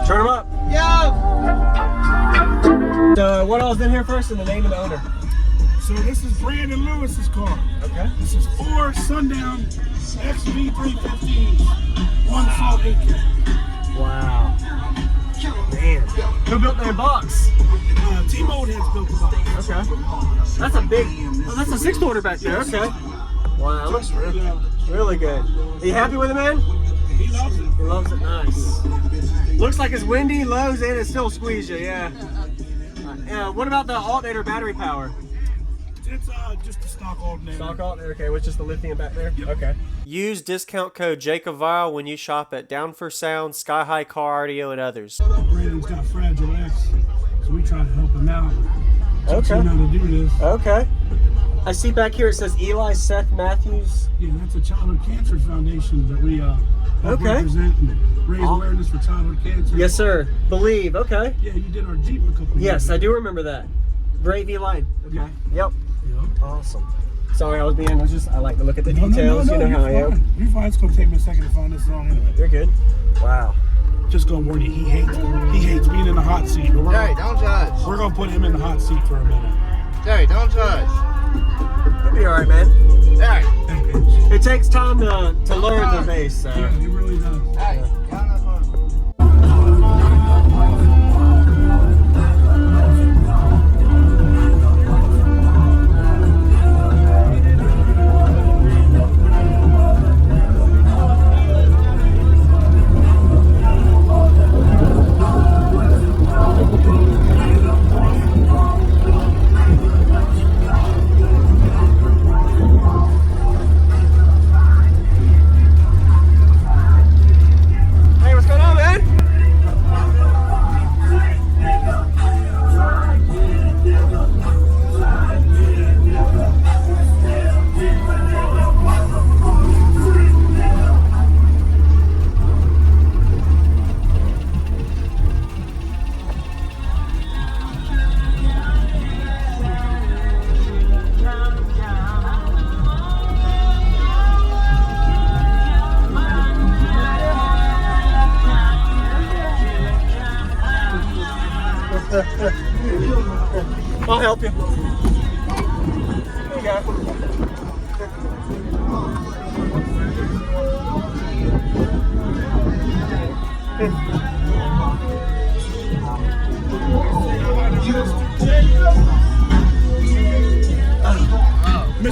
Turn them up. Yo! So what all's in here first and the name of the owner? So this is Brandon Lewis's car. Okay. This is 4 Sundown XV315s. 1 salt 8K. Wow. Man. Who built that box? T-Mode has built the box. Okay. That's a big, oh, that's a 6-cylinder back there. Okay. Wow, that looks really good. Are you happy with it, man? He loves it. He loves it. Nice. Looks like it's windy, lows, and it still squeeze you. Yeah. What about the alternator battery power? It's just a stock alternator. Stock alternator. Okay, with just the lithium back there. Yep. Okay. Use discount code JacobViral when you shop at Down for Sound, SkyHigh Car Audio, and others. Brandon's got Fragile X, so we try to help him out. Teach him how to do this. Okay. I see back here it says Eli Seth Matthews. Yeah, that's a childhood cancer foundation that we help represent and raise awareness for childhood cancer. Yes, sir. Believe. Okay. Yeah, you did our Jeep a couple years Yes, ago. I do remember that. Brave Eli. Okay. Yep. Yep. Awesome. Sorry, I like to look at the details. No, you know how I am. You're fine. It's gonna take me a second to find this song anyway. You're good. Wow. Just gonna warn you, he hates being in the hot seat. But Jerry, don't judge. we're gonna put him in the hot seat for a minute. Jerry, don't judge. You'll be all right, man. Jerry. It takes time to learn the bass. So. Yeah, he really does. Hey, y'all not fun. I'll help you. There you go.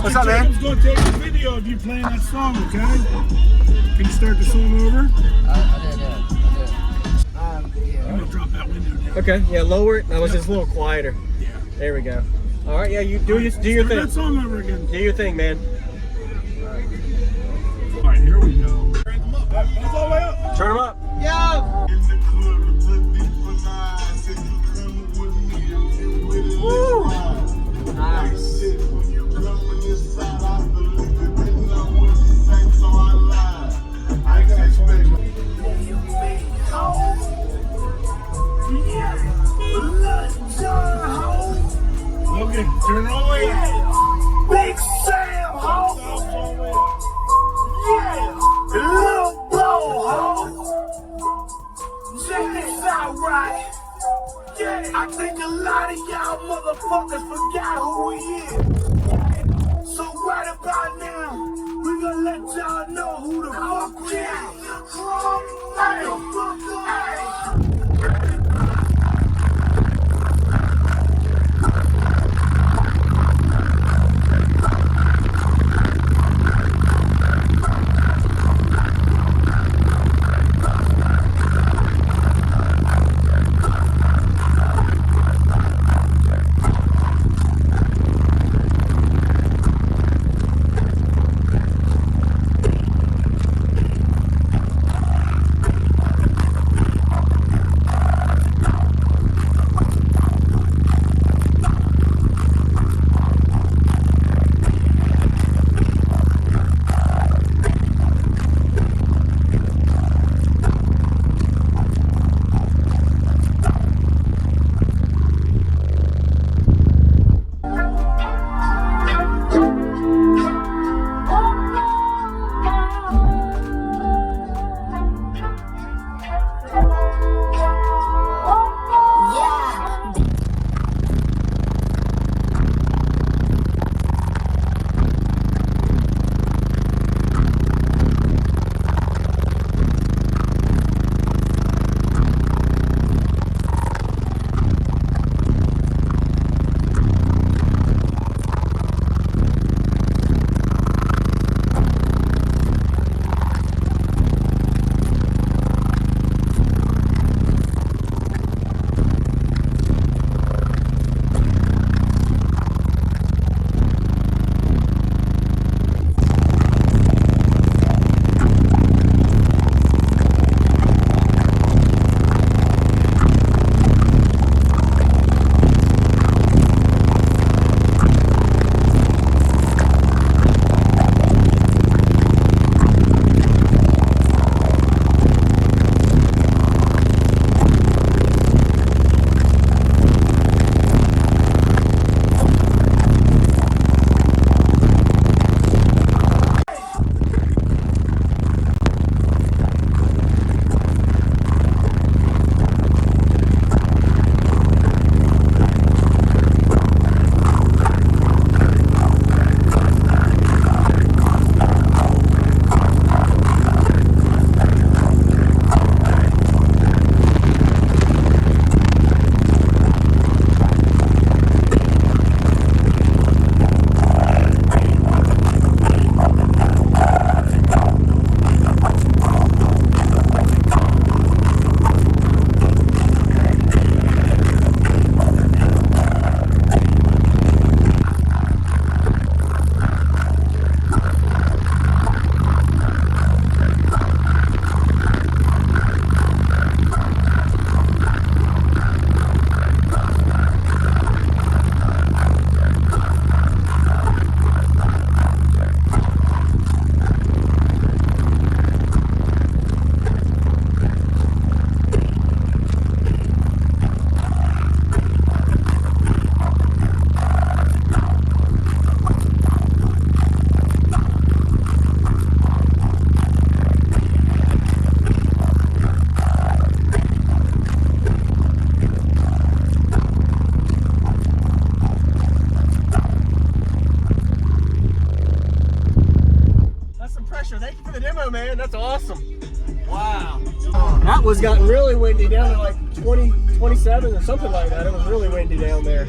What's up, man? Jacob's gonna take a video of you playing that song, okay? Can you start the song over? I did. I'm gonna drop that window down. Okay, yeah, lower it. That was just a little quieter. Yeah. There we go. All right, yeah, you do your Start thing. that song over again. Do your thing, man. All right, here we go. Crank them up. That's all the way up. Turn them up. Yo! Woo! Nice. Okay, turn it all the way up. Big Sam, ho! Yeah! Little blow, ho! Check this out, right? Yeah! I think a lot of y'all motherfuckers forgot who we is. So right about now, we gonna let y'all know who the fuck we is. Hey! man. That's awesome. Wow. That was gotten really windy down to like 20, 27 or something like that. It was really windy down there.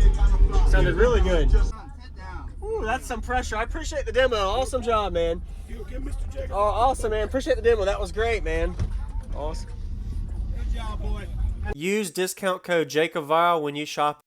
Sounded really good. Ooh, that's some pressure. I appreciate the demo. Awesome job, man. Oh, awesome, man. Appreciate the demo. That was great, man. Awesome. Good job, boy. Use discount code JacobViral when you shop